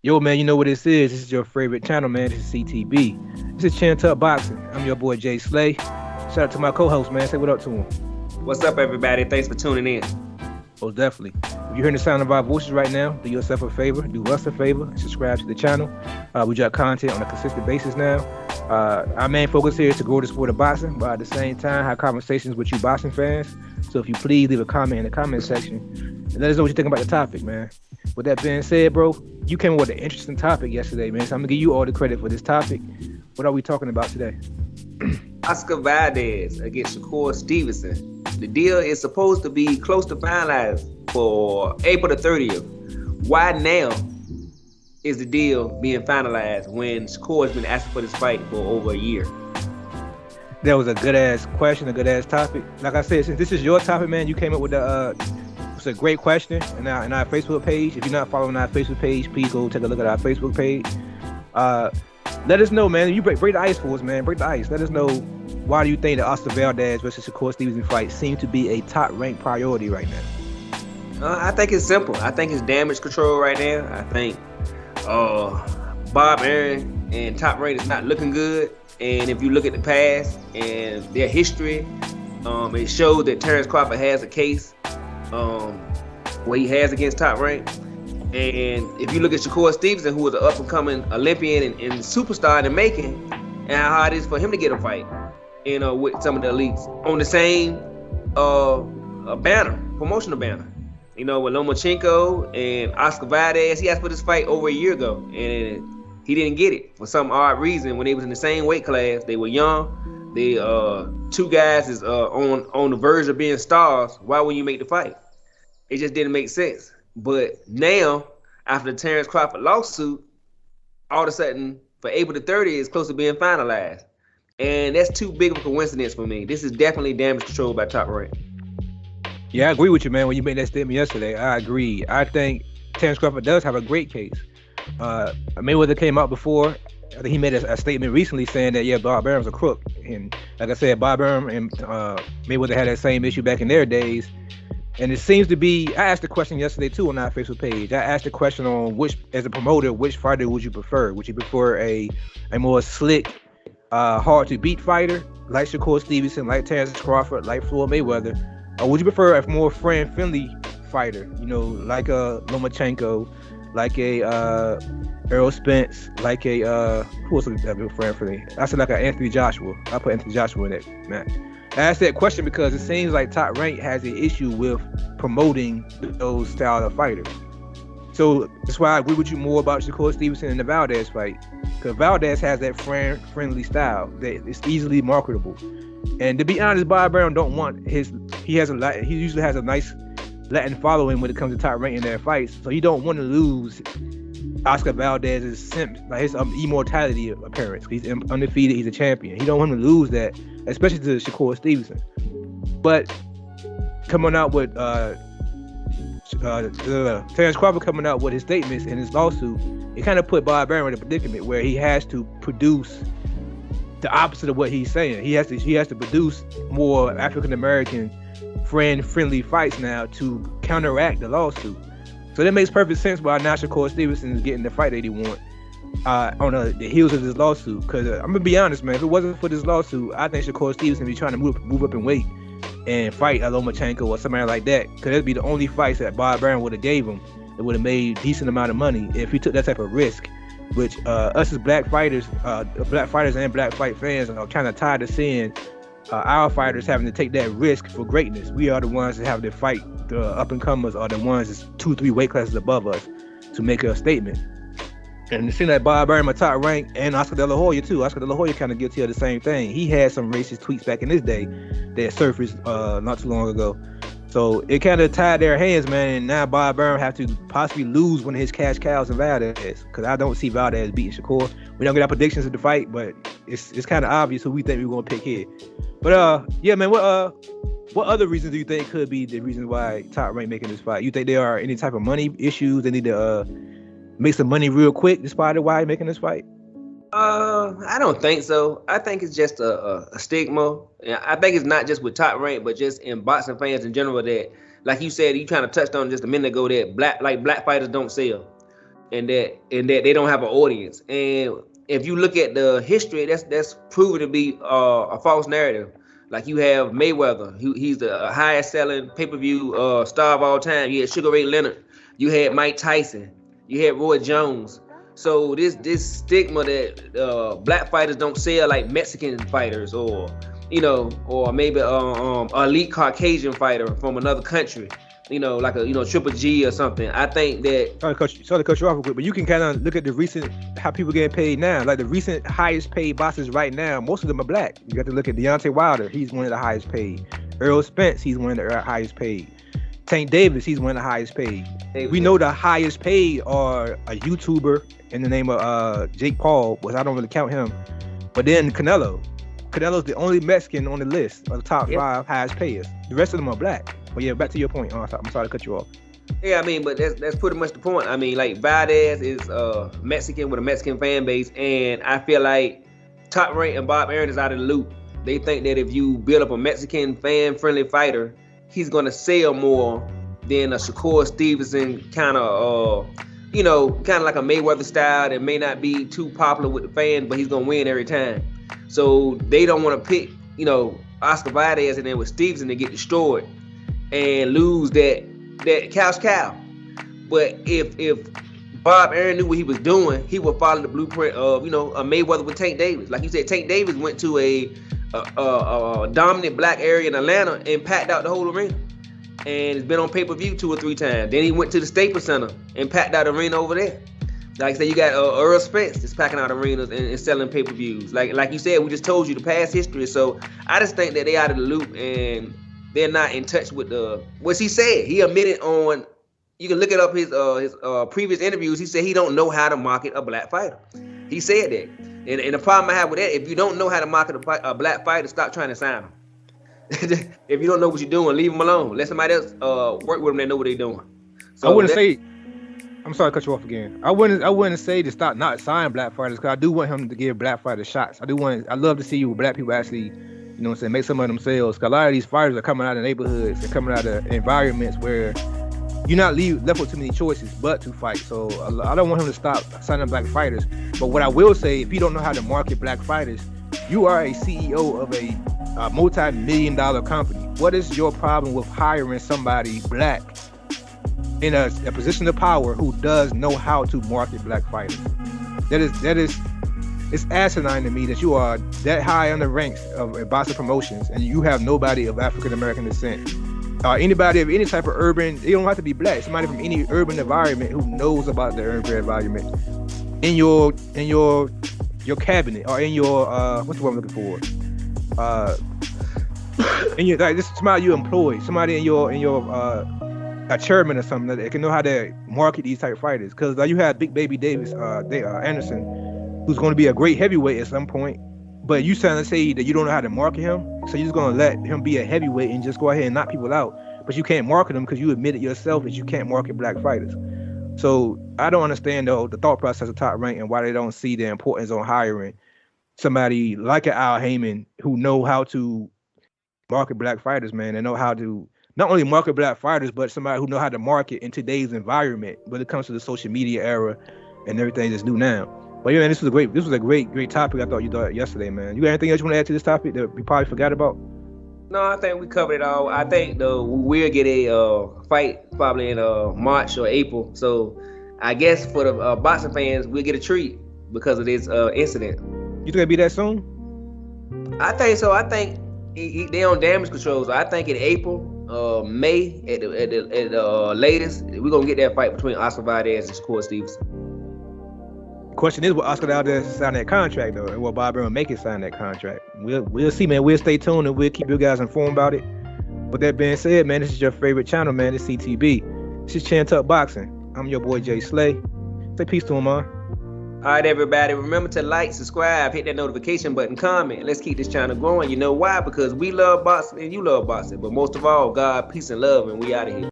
Yo, man, you know what this is. This is your favorite channel, man. This is CTB. This is Chin Tuck Boxing. I'm your boy, Jay Slay. Shout out to my co-host, man. Say what up to him. What's up, everybody? Thanks for tuning in. Most definitely. If you're hearing the sound of our voices right now, do yourself a favor, do us a favor, and subscribe to the channel. We drop content on a consistent basis now. Our main focus here is to grow the sport of boxing, but at the same time, have conversations with you boxing fans. So if you please leave a comment in the comment section and let us know what you think about the topic, man. With that being said, bro, you came up with an interesting topic yesterday, man. So I'm gonna give you all the credit for this topic. What are we talking about today? Oscar Valdez against Shakur Stevenson. The deal is supposed to be close to finalized for April the 30th. Why now is the deal being finalized when Shakur has been asking for this fight for over a year? That was a good ass question, a good ass topic. Like I said, since this is your topic, man, you came up with it's a great question in our Facebook page. If you're not following our Facebook page, please go take a look at our Facebook page. Let us know, man. You break the ice for us, man. Break the ice. Let us know, why do you think the Oscar Valdez versus Shakur Stevenson fight seems to be a top-ranked priority right now? I think it's simple. I think it's damage control right now. I think Bob Arum and Top Rank is not looking good. And if you look at the past and their history, it shows that Terrence Crawford has a case where he has against Top Rank. And if you look at Shakur Stevenson, who was an up-and-coming Olympian and superstar in the making, and how hard it is for him to get a fight, with some of the elites on the same promotional banner. With Lomachenko and Oscar Valdez, he asked for this fight over a year ago, and he didn't get it for some odd reason. When they was in the same weight class, they were young. They two guys is on the verge of being stars. Why would you make the fight? It just didn't make sense. But now, after the Terrence Crawford lawsuit, all of a sudden, for April the 30th, it's close to being finalized. And that's too big of a coincidence for me. This is definitely damage control by Top Rank. Yeah, I agree with you, man. When you made that statement yesterday, I agree. I think Terrence Crawford does have a great case. Mayweather came out before. I think he made a statement recently saying that, yeah, Bob Arum's a crook. And like I said, Bob Arum and Mayweather had that same issue back in their days. And it seems to be, I asked the question yesterday too on our Facebook page. I asked the question on as a promoter, which fighter would you prefer? Would you prefer a more slick, hard to beat fighter like Shakur Stevenson, like Terrence Crawford, like Floyd Mayweather? Or would you prefer a more friendly fighter, like a Lomachenko, like a Errol Spence, like a who else would that be friendly? I said like an Anthony Joshua. I put Anthony Joshua in that match. I asked that question because it seems like Top Rank has an issue with promoting those style of fighters. So that's why I agree with you more about Shakur Stevenson and the Valdez fight. Because Valdez has that friendly style that is easily marketable. And to be honest, Bob Arum don't want he usually has a nice Latin following when it comes to Top Rank in their fights. So he don't want to lose Oscar Valdez's his immortality appearance. He's undefeated, he's a champion. He don't want to lose that, especially to Shakur Stevenson. But coming out with Terrence Crawford coming out with his statements in his lawsuit, it kind of put Bob Arum in a predicament where he has to produce the opposite of what he's saying. He has to produce more African American friendly fights now to counteract the lawsuit. So that makes perfect sense why now Shakur Stevenson is getting the fight that he wants on the heels of this lawsuit. Because I'm gonna be honest, man, if it wasn't for this lawsuit, I think Shakur Stevenson would be trying to move up in weight and fight a Lomachenko or somebody like that. Because that'd be the only fights that Bob Arum would have gave him that would have made a decent amount of money if he took that type of risk. Which us as black fighters and black fight fans are kind of tired of seeing our fighters having to take that risk for greatness. We are the ones that have to fight. The up-and-comers are the ones that's 2-3 weight classes above us to make a statement. And it seems like Bob Arum at Top Rank and Oscar De La Hoya too. Oscar De La Hoya kind of guilty of the same thing. He had some racist tweets back in his day that surfaced not too long ago. So it kind of tied their hands, man. And now Bob Arum have to possibly lose one of his cash cows in Valdez, because I don't see Valdez beating Shakur. We don't get our predictions of the fight, but it's kind of obvious who we think we're gonna pick here. But yeah, man, what other reasons do you think could be the reason why Top Rank making this fight? You think there are any type of money issues? They need to make some money real quick, despite why making this fight? I don't think so. I think it's just a stigma. I think it's not just with Top Rank, but just in boxing fans in general that, like you said, you kind of touched on just a minute ago, that black fighters don't sell. and that they don't have an audience. And if you look at the history, that's proven to be a false narrative. Like you have Mayweather, he's the highest selling pay-per-view star of all time. You had Sugar Ray Leonard, you had Mike Tyson, you had Roy Jones. So this stigma that black fighters don't sell like Mexican fighters, or or maybe elite Caucasian fighter from another country, like a Triple G or something. I think that sorry to cut you off real quick, but you can kind of look at the recent how people getting paid now. Like the recent highest paid boxers right now, most of them are black. You got to look at Deontay Wilder, he's one of the highest paid. Earl Spence, he's one of the highest paid. Tank Davis, he's one of the highest paid. We know the highest paid are a YouTuber in the name of Jake Paul, which I don't really count him. But then Canelo's the only Mexican on the list of the top 5 highest payers. The rest of them are black. But yeah, back to your point. I'm sorry to cut you off. Yeah, I mean, but that's pretty much the point. I mean, like Valdez is Mexican with a Mexican fan base, and I feel like Top Rank and Bob Arum is out of the loop. They think that if you build up a Mexican fan-friendly fighter, he's gonna sell more than a Shakur Stevenson kind of like a Mayweather style that may not be too popular with the fans, but he's gonna win every time. So they don't want to pick, Oscar Valdez and then with Stevenson to get destroyed and lose that couch cow. But if Bob Arum knew what he was doing, he would follow the blueprint of a Mayweather with Tank Davis. Like you said, Tank Davis went to a dominant black area in Atlanta and packed out the whole arena. And it's been on pay-per-view 2 or 3 times. Then he went to the Staples Center and packed out the arena over there. Like I said, you got Earl Spence that's packing out arenas and selling pay-per-views. Like you said, we just told you the past history. So I just think that they out of the loop and they're not in touch with what he said. He admitted on, you can look it up his previous interviews. He said he don't know how to market a black fighter. He said that. And the problem I have with that, if you don't know how to market a black fighter, stop trying to sign him. If you don't know what you're doing, leave them alone. Let somebody else work with them that know what they're doing. So I wouldn't say. I'm sorry to cut you off again. I wouldn't say to stop not signing black fighters, because I do want him to give black fighters shots. I love to see you black people actually, make some of themselves. Because a lot of these fighters are coming out of neighborhoods and coming out of environments where you're not left with too many choices but to fight. So I don't want him to stop signing black fighters. But what I will say, if you don't know how to market black fighters, you are a CEO of a multi-million-dollar company. What is your problem with hiring somebody black in a position of power who does know how to market black fighters? It's asinine to me that you are that high on the ranks of boxing promotions and you have nobody of African American descent. Anybody of any type of urban, they don't have to be black. Somebody from any urban environment who knows about the urban environment in your cabinet or in your what's the word I'm looking for? And you like this somebody you employ, somebody in your a chairman or something that can know how to market these type of fighters. Because you have Big Baby Davis, Anderson, who's going to be a great heavyweight at some point. But you trying to say that you don't know how to market him, so you're just going to let him be a heavyweight and just go ahead and knock people out. But you can't market him because you admitted yourself that you can't market black fighters. So I don't understand though the thought process of Top Rank and why they don't see the importance on hiring somebody like an Al Heyman who know how to market black fighters, man, and know how to not only market black fighters, but somebody who know how to market in today's environment when it comes to the social media era and everything that's new now. But yeah, man, this was a great topic. I thought you thought yesterday, man. You got anything else you want to add to this topic that we probably forgot about? No, I think we covered it all. I think we'll get a fight probably in March or April. So I guess for the boxing fans, we'll get a treat because of this incident. You think it'll be that soon? I think so. I think they on damage control. So I think in April, May at the latest, we're gonna get that fight between Oscar Valdez and Shakur Stevenson. The question is, will Oscar Valdez sign that contract though, and will Bob Arum make it sign that contract? We'll see, man. We'll stay tuned and we'll keep you guys informed about it. With that being said, man, this is your favorite channel, man. It's CTB. This is Chan Tuck Boxing. I'm your boy Jay Slay. Say peace to him, man. All right, everybody. Remember to like, subscribe, hit that notification button, comment. Let's keep this channel growing. You know why? Because we love boxing and you love boxing. But most of all, God, peace, and love, and we out of here.